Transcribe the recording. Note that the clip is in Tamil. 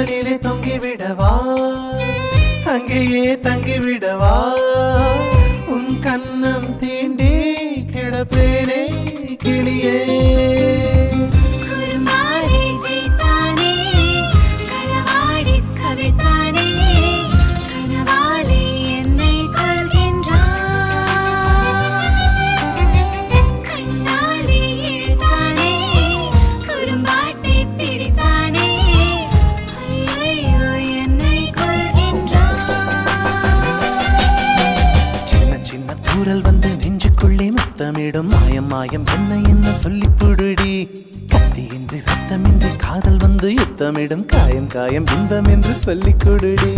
கண்களிலே தொங்கிவிடவா அங்கேயே தங்கிவிடவா உன் கண்ணம் தீண்டி கிடப்பேனே கிளியே தூரல் வந்து நெஞ்சுக்குள்ளே முத்தமிடும் மாயம் மாயம் என்ன என்ன சொல்லி புடுடி கத்தியின்றி ரத்தமின்றி காதல் வந்து யுத்தமிடும் காயம் காயம் இன்பம் என்று சொல்லிக் கொடுடி